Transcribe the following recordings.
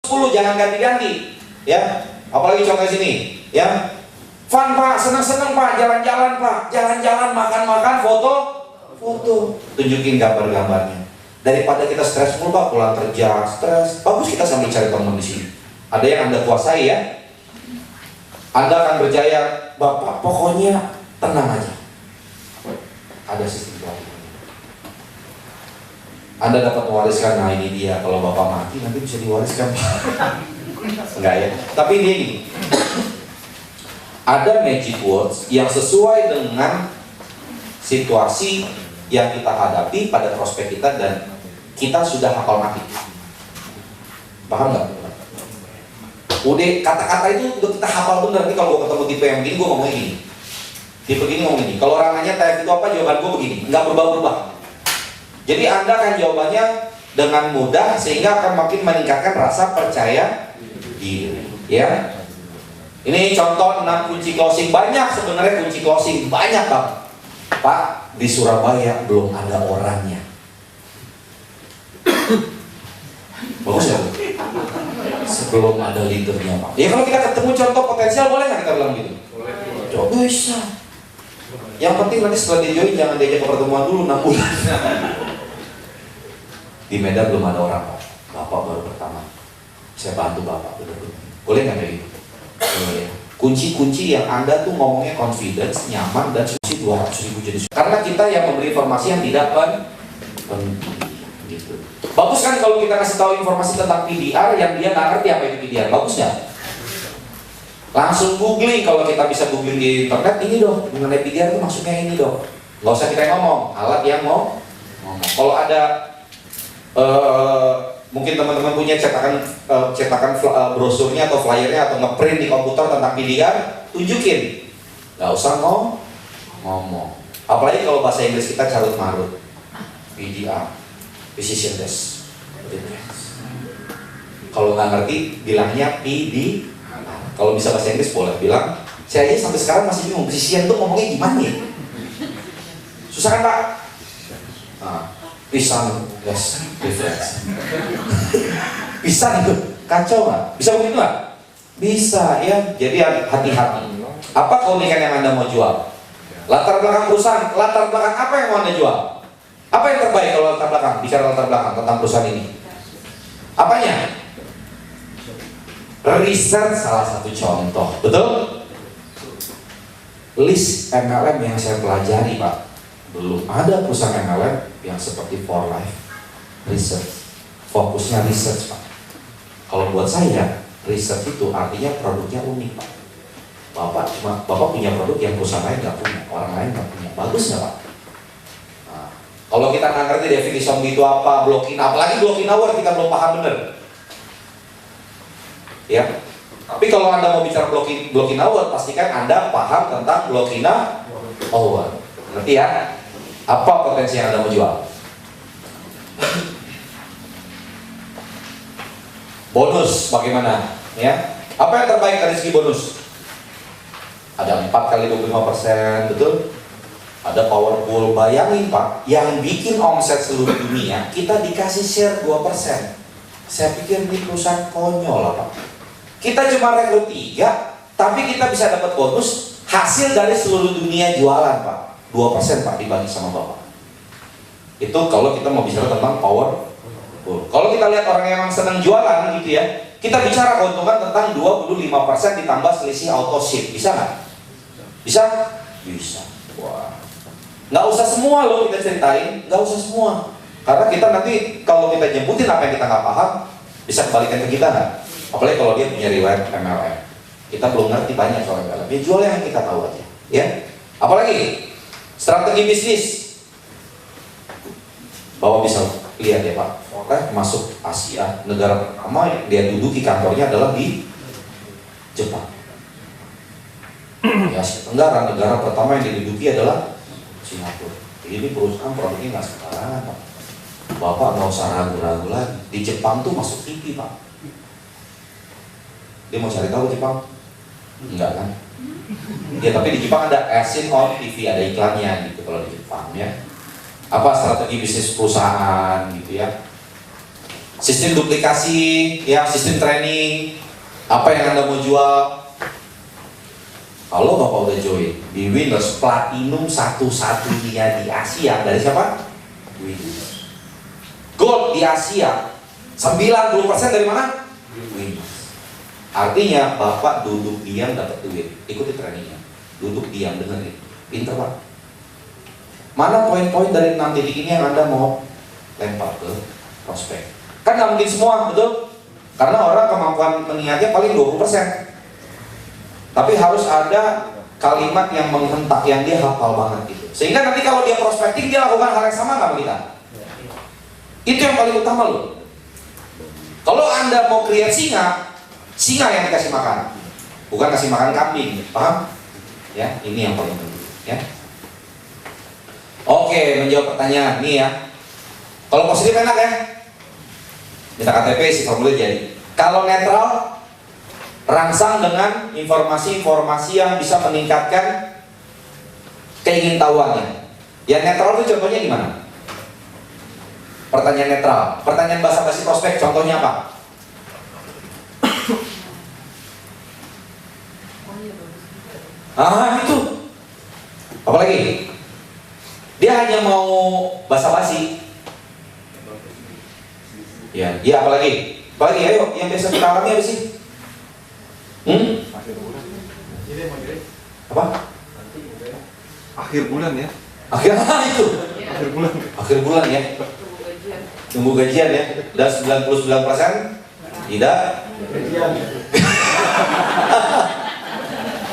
10 jangan ganti-ganti, ya. Apalagi contoh sini, ya. Fun Pak, senang-senang Pak, jalan-jalan Pak, jalan-jalan, makan-makan, foto, tunjukin gambar-gambarnya. Daripada kita stres mulu Pak, pulang kerja stres, bagus kita sambil cari teman di sini. Ada yang Anda kuasai ya, Anda akan berjaya. Bapak pokoknya tenang aja. Ada sistem keluarga. Anda dapat mewariskan, nah ini dia, kalau Bapak mati nanti bisa diwariskan. Enggak ya, tapi dia gini. Ada magic words yang sesuai dengan situasi yang kita hadapi pada prospek kita dan kita sudah hafal mati. Paham nggak? Udah kata-kata itu udah kita hafal bener. Nanti kalau gue ketemu tipe yang begini, gue ngomongnya gini. Tipe gini ngomong gini. Kalau orang nanya tanya itu apa, jawaban gue begini. Nggak berubah-ubah. Jadi Anda akan jawabannya dengan mudah sehingga akan makin meningkatkan rasa percaya diri. Ya. Ini contoh 6 kunci closing. Banyak sebenarnya kunci closing, banyak banget. Pak, di Surabaya belum ada orangnya. Bagus ya? Sebelum ada leadernya Pak. Ya kalau kita ketemu contoh potensial, boleh nggak kita bilang gitu? Boleh. Bisa. Yang penting nanti setelah dia join jangan diajak ke pertemuan dulu 6 bulan. Di Medan belum ada orang Pak. Bapak baru pertama. Saya bantu Bapak. Boleh nggak kayak gitu? Kunci-kunci yang Anda tuh ngomongnya confidence, nyaman, dan kunci 200.000 jadi. Karena kita yang memberi informasi yang tidak penting gitu. Bagus kan kalau kita kasih tahu informasi tentang PDR yang dia nggak ngerti apa itu PDR. Bagus nggak? Langsung googling. Kalau kita bisa googling di internet, ini dong mengenai PDR itu maksudnya ini dong. Nggak usah kita yang ngomong, alat yang mau ngomong. Kalau ada mungkin teman-teman punya cetakan brosurnya atau flyernya atau ngeprint di komputer tentang PDR, tunjukin. Nggak usah ngomong. Apalagi kalau bahasa Inggris kita carut marut. PDR, precision test. Kalau nggak ngerti, bilangnya PD. Kalau bisa bahasa Inggris boleh bilang. Saya aja sampai sekarang masih bingung precision itu ngomongnya gimana ya? Susah kan Pak? Pisang, yes, reference. Pisang itu kacau nggak? Bisa begitu nggak? Bisa ya. Jadi hati-hati. Apa keunikan yang Anda mau jual? Latar belakang perusahaan. Latar belakang apa yang mau Anda jual? Apa yang terbaik kalau latar belakang? Bicara latar belakang tentang perusahaan ini. Apanya? Riset salah satu contoh. Betul? List MLM yang saya pelajari Pak, belum ada perusahaan MLM yang seperti For Life Research. Fokusnya research Pak. Kalau buat saya, research itu artinya produknya unik Pak. Bapak punya produk yang perusahaan lain nggak punya, orang lain nggak punya. Bagus nggak Pak? Nah, kalau kita nggak ngerti definisi itu apa, blocking, apalagi blocking hour kita belum paham bener. Ya. Tapi kalau Anda mau bicara blocking hour, pastikan Anda paham tentang blocking hour. Ngerti ya? Apa potensi yang Anda mau jual? Bonus bagaimana? Ya, apa yang terbaik dari segi bonus? Ada 4 kali 25%, betul? Ada powerful. Bayangin Pak, yang bikin omset seluruh dunia kita dikasih share 2%. Saya pikir ini perusahaan konyol lah Pak. Kita cuma rekrut 3, tapi kita bisa dapat bonus hasil dari seluruh dunia jualan Pak. 2% Pak dibagi sama Bapak. Itu kalau kita mau bicara tentang power. Kalau kita lihat orang yang memang senang jualan gitu ya, kita bicara keuntungan tentang 25% ditambah selisih auto ship. Bisa nggak? Bisa? Bisa. Wah. Nggak usah semua loh kita ceritain, nggak usah semua. Karena kita nanti kalau kita jemputin apa yang kita nggak paham, bisa kembalikan ke kita nggak? Apalagi kalau dia punya riwayat MLM. Kita belum ngerti banyak soal MLM. Ya jual yang kita tahu aja. Ya. Apalagi strategi bisnis. Bapak bisa lihat ya Pak, Forklift masuk Asia, negara pertama yang dia duduki kantornya adalah di Jepang. Di Asia Tenggara, negara pertama yang diduduki adalah Singapura. Jadi perusahaan produknya nggak sembarangan Pak. Bapak nggak usah ragu-ragu lagi. Di Jepang tuh masuk TV Pak. Dia mau cari tahu Jepang? Enggak kan? Ya tapi di Jepang ada asin on TV, ada iklannya gitu kalau di Jepang ya. Apa strategi bisnis perusahaan gitu ya. sistem duplikasi, ya, sistem training, apa yang Anda mau jual. Kalau Bapak udah join di Windows Platinum satu-satunya di Asia dari siapa? Windows. Gold di Asia 90% dari mana? Windows. Artinya Bapak duduk diam dapat duit, ikuti trainingnya. Duduk diam dengerin, pinter Pak. Mana poin-poin dari 6 titik ini yang Anda mau lempar ke prospek? Kan nggak mungkin semua, betul? Karena orang kemampuan mengingatnya paling 20%. Tapi harus ada kalimat yang menghentak, yang dia hafal banget gitu. Sehingga nanti kalau dia prospecting, dia lakukan hal yang sama nggak sama kita? Itu yang paling utama loh. Kalau Anda mau create singa yang dikasih makan, bukan kasih makan kambing, paham? Ya, ini yang paling penting. Ya. Oke, menjawab pertanyaan nih ya. Kalau positif enak ya, minta KTP isi formulir jadi. Kalau netral, rangsang dengan informasi-informasi yang bisa meningkatkan keingintahuannya. Yang netral itu contohnya gimana? Pertanyaan netral, pertanyaan basa-basi prospek, contohnya apa? Itu. Apalagi? Dia hanya mau basa-basi. Ya, apalagi? Apalagi, ayo, yang biasa kita alami apa sih? Apa? Akhir bulan ya. Itu. Akhir bulan ya. Tunggu gajian ya. Dan 99% tidak.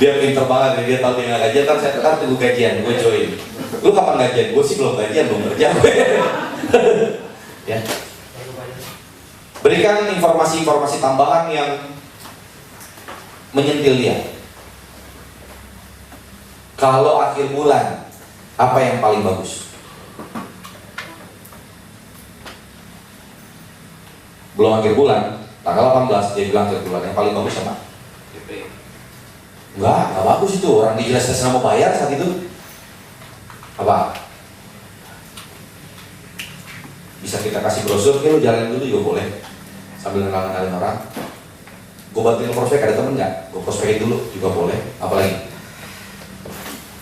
Dia pinter banget, dia tahu dia nggak gajian. Saya tetap tunggu gajian, gue join. Lu kapan gajian? Gue sih belum gajian, belum kerja. Ya. Berikan informasi-informasi tambahan yang menyentil dia. Kalau akhir bulan, apa yang paling bagus? Belum akhir bulan, tanggal 18 dia bilang akhir bulan, yang paling bagus apa? Enggak bagus itu, orang dijelaskan mau bayar saat itu. Apa? Bisa kita kasih brosur, lu jalan dulu juga boleh, sambil kenal-kenalin orang. Gue bantuin prospek, ada temen nggak? Gue prospekin dulu juga boleh. Apalagi?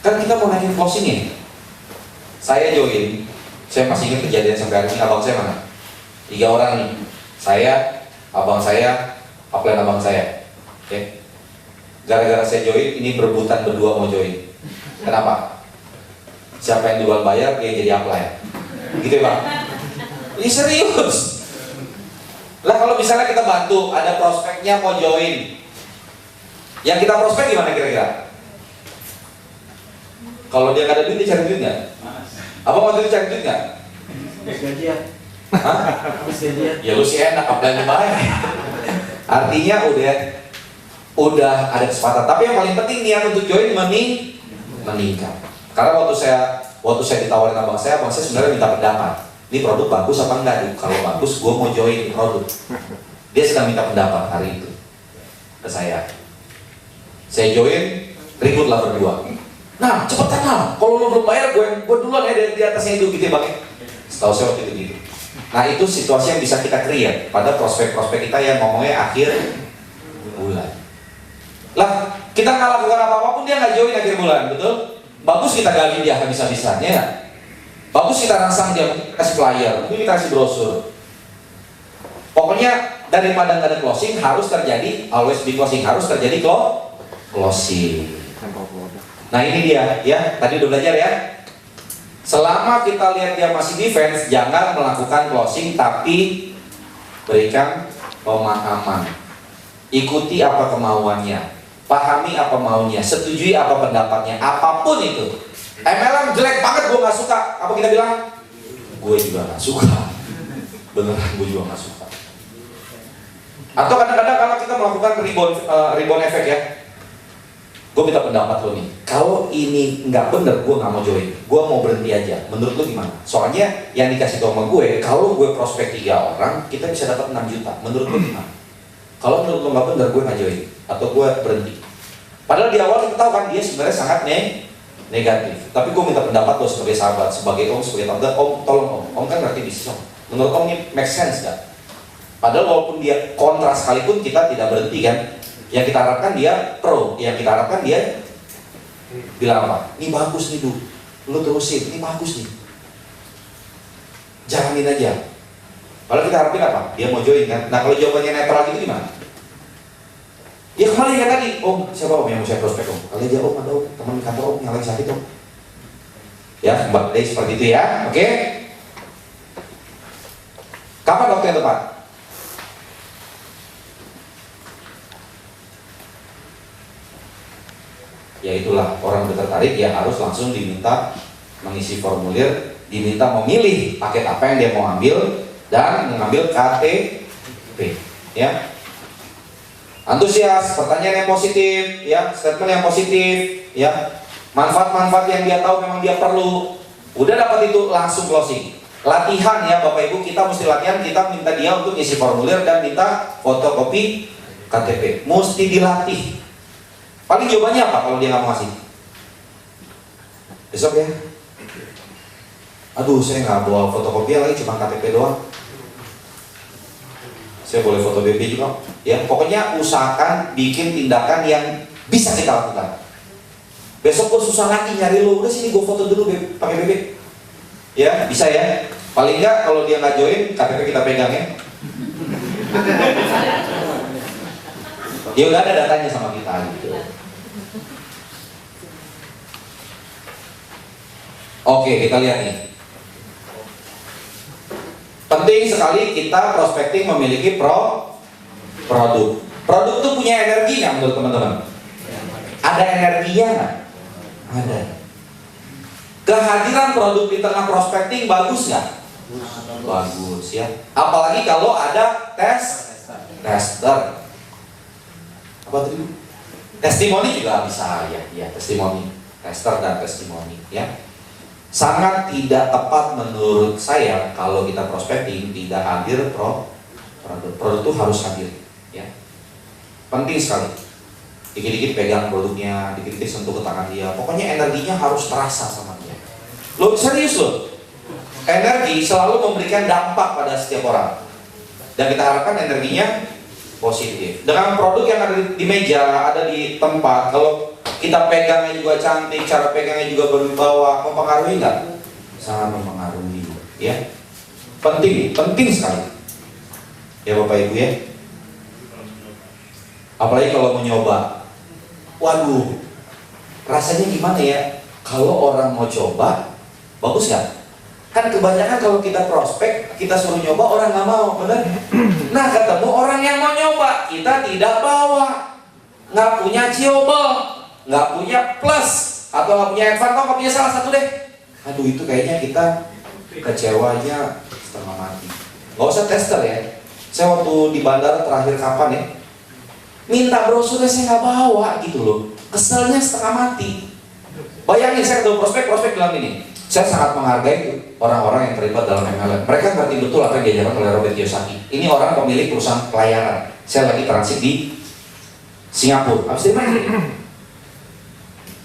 Kan kita mau naikin closing nih. Saya join, saya masih ingat kejadian sampai hari ini. Abang saya mana? 3 orang nih. Saya, abang saya, upline abang saya. Oke. Gara-gara saya join, ini berebutan berdua mau join. Kenapa? Siapa yang duluan bayar, dia jadi upline. Gitu ya Bang? Ini serius. Lah kalau misalnya kita bantu, ada prospeknya mau join, yang kita prospek gimana kira-kira? Kalau dia nggak ada duit, dia cari duit nggak? Apa mau cari duit nggak? Gajian. Hah? Ya lu sih enak, upline bayar. Artinya udah ada kesempatan. Tapi yang paling penting niat untuk join meningkat. Karena waktu saya ditawarin abang saya sebenarnya minta pendapat. Ini produk bagus apa enggak? Kalau bagus, gue mau join produk. Dia sedang minta pendapat hari itu ke saya. Saya join, ributlah berdua. Nah, cepetan lah. Kalau lo belum bayar, gue duluan ya di atasnya itu gitu ya bang. Setahu saya waktu itu gitu. Nah itu situasi yang bisa kita create pada prospek-prospek kita yang ngomongnya akhir bulan. Lah, kita nggak lakukan apa-apa pun dia nggak join akhir bulan, betul? Bagus kita gali dia habis-habisannya ya. Bagus kita rangsang dia, kasih flyer, mungkin kita kasih brosur. Pokoknya daripada nggak ada closing harus terjadi, always be closing, harus terjadi closing. Nah ini dia, ya tadi udah belajar ya. Selama kita lihat dia masih defense, jangan melakukan closing, tapi berikan pemahaman. Ikuti apa kemauannya, pahami apa maunya, setujui apa pendapatnya, apapun itu. MLM jelek banget, gue nggak suka. Apa kita bilang? Gue juga nggak suka. Beneran, gue juga nggak suka. Atau kadang-kadang kalau kita melakukan rebound efek ya, gue minta pendapat lo nih. Kalau ini nggak bener, gue nggak mau join. Gue mau berhenti aja. Menurut lo gimana? Soalnya yang dikasih tau sama gue, kalau gue prospek 3 orang, kita bisa dapat 6 juta. Menurut lo gimana? Kalau menurut lo nggak bener, gue nggak join atau gue berhenti. Padahal di awal kita tahu kan dia sebenarnya sangat negatif. Tapi gue minta pendapat lo sebagai sahabat, sebagai om, sebagai tante. Om, tolong om. Om kan ngerti bisnis om. Menurut om ini make sense gak? Padahal walaupun dia kontra sekalipun kita tidak berhenti kan. Yang kita harapkan dia pro, yang kita harapkan dia bilang apa? Ini bagus nih, lu terusin, ini bagus nih. Jalanin aja. Kalau kita harapin apa? Dia mau join kan? Nah kalau jawabannya netral gitu gimana? Ya kembali kayak tadi, om siapa om yang mau saya prospek om? Kali aja om, ada om, teman kantor om yang lagi sakit om. Ya kembali seperti itu ya, oke? Kapan waktu yang tepat? Ya itulah, orang udah tertarik ya harus langsung diminta mengisi formulir, diminta memilih paket apa yang dia mau ambil dan mengambil KTP ya. Antusias, pertanyaan yang positif ya, statement yang positif ya, manfaat-manfaat yang dia tahu memang dia perlu. Udah dapat itu langsung closing. Latihan ya Bapak Ibu, kita mesti latihan, kita minta dia untuk isi formulir dan minta fotokopi KTP. Mesti dilatih. Paling jawabannya apa kalau dia nggak mau ngasih? Besok ya. Aduh, saya nggak bawa fotokopi lagi, cuma KTP doang. Saya boleh foto BB juga. Ya, pokoknya usahakan bikin tindakan yang bisa kita lakukan. Besok gue susah lagi nyari lo, udah sini gue foto dulu pakai BB. Ya, bisa ya. Paling nggak kalau dia nggak join, KTP kita pegang ya. Ya udah ada datanya sama kita gitu. Oke, kita lihat nih. Penting sekali kita prospecting memiliki produk. Produk itu punya energi nggak menurut teman-teman? Ada energinya nggak? Ada. Kehadiran produk di tengah prospecting bagus nggak? Bagus ya. Apalagi kalau ada tester. Apa tadi? Testimoni juga bisa ya, testimoni, tester dan testimoni ya. Sangat tidak tepat menurut saya kalau kita prospecting tidak hadir produk itu harus hadir ya. Penting sekali. Dikit-dikit pegang produknya, dikit-dikit sentuh ke tangan dia. Pokoknya energinya harus terasa sama dia. Lo serius loh. Energi selalu memberikan dampak pada setiap orang. Dan kita harapkan energinya positif. Dengan produk yang ada di meja, ada di tempat, kalau kita pegangnya juga cantik, cara pegangnya juga berwibawa, mempengaruhi nggak? Sangat mempengaruhi, ya. Penting sekali. Ya Bapak Ibu ya. Apalagi kalau mau nyoba, waduh, rasanya gimana ya? Kalau orang mau coba, bagus nggak? Kan kebanyakan kalau kita prospek, kita suruh nyoba, orang nggak mau, benar? Nah ketemu orang yang mau nyoba, kita tidak bawa, nggak punya ciobel, nggak punya plus atau nggak punya advance, nggak punya salah satu deh. Aduh itu kayaknya kita kecewanya setengah mati. Nggak usah tester ya. Saya waktu di bandara terakhir kapan ya, minta brosurnya saya nggak bawa gitu loh. Keselnya setengah mati. Bayangin saya ketemu prospek bilang ini, saya sangat menghargai orang-orang yang terlibat dalam MLM. Mereka ngerti betul apa yang diajarkan oleh Robert Kiyosaki. Ini orang pemilik perusahaan pelayaran. Saya lagi transit di Singapura. Habis itu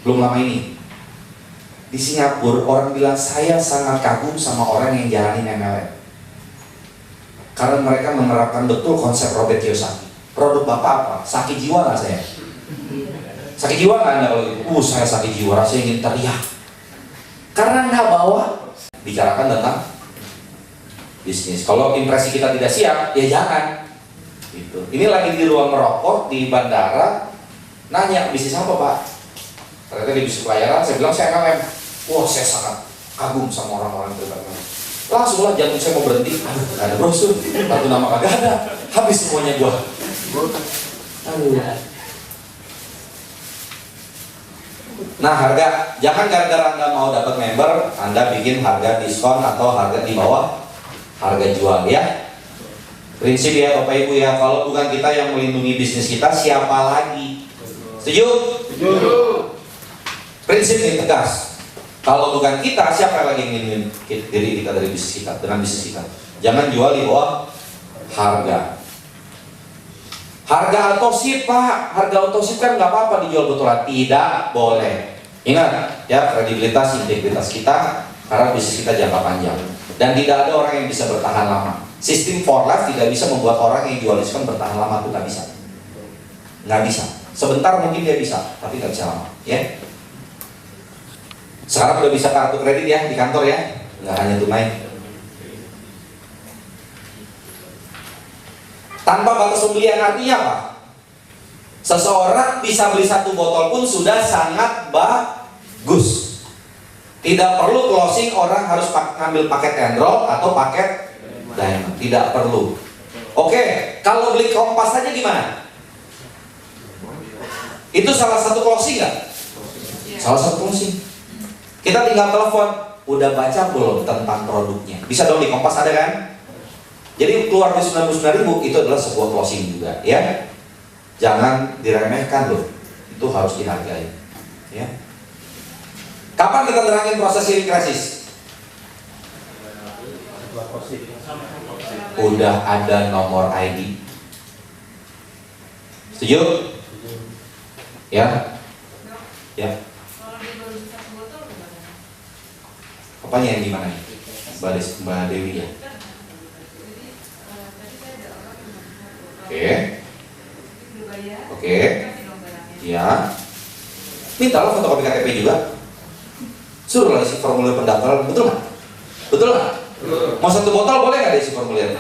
belum lama ini di Singapura orang bilang saya sangat kagum sama orang yang jalanin MLM karena mereka menerapkan betul konsep Robert Kiyosaki. Produk bapak apa? Sakit jiwa nggak saya? Sakit jiwa nggak anda kalau gitu? Saya sakit jiwa, rasanya ingin teriak karena nggak bawa. Bicarakan tentang bisnis. Kalau impresi kita tidak siap, ya jangan. Gitu. Ini lagi di ruang merokok di bandara, nanya bisnis apa pak? Ternyata di bisnis pelayaran, saya bilang saya MLM. Wah saya sangat kagum sama orang-orang yang terlibat. Langsung lah jantung saya mau berhenti. Aduh gak ada brosur, kartu nama kagak ada, habis semuanya gua. Aduh. Nah harga, jangan gara-gara anda mau dapat member, anda bikin harga diskon atau harga di bawah harga jual ya. Prinsip ya Bapak Ibu ya, kalau bukan kita yang melindungi bisnis kita, siapa lagi? Setuju? Setuju. Prinsip ini tegas. Kalau bukan kita, siapa yang lagi ingin diri kita dari bisnis kita, dengan bisnis kita? Jangan jual di bawah harga. Harga autoship pak, harga autoship kan nggak apa-apa dijual betulan, tidak boleh. Ingat ya, kredibilitas, integritas kita, karena bisnis kita jangka panjang dan tidak ada orang yang bisa bertahan lama. Sistem for life tidak bisa membuat orang yang jual diskon bertahan lama, itu nggak bisa. Nggak bisa. Sebentar mungkin dia bisa, tapi nggak bisa lama. Ya. Sekarang udah bisa kartu kredit ya di kantor ya, nggak hanya tunai. Tanpa batas pembelian artinya apa? Seseorang bisa beli 1 botol pun sudah sangat bagus. Tidak perlu closing, orang harus ngambil paket enroll atau paket diamond. Tidak perlu. Oke, kalau beli Kompas aja gimana? Itu salah satu closing nggak? Salah satu closing. Kita tinggal telepon, udah baca belum tentang produknya? Bisa dong, di Kompas ada kan? Jadi keluar di 99.000 itu adalah sebuah closing juga, ya. Jangan diremehkan loh, itu harus dihargai, ya. Kapan kita terangin proses healing crisis? Udah ada nomor ID. Setuju? Ya? Ya. Apanya yang gimana nih? Mbak Dewi ya? Oke. Oke. Ya. Mintalah fotokopi KTP juga. Suruh isi formulir pendaftaran, betul nggak? Betul nggak? Mau 1 botol boleh nggak diisi formulir?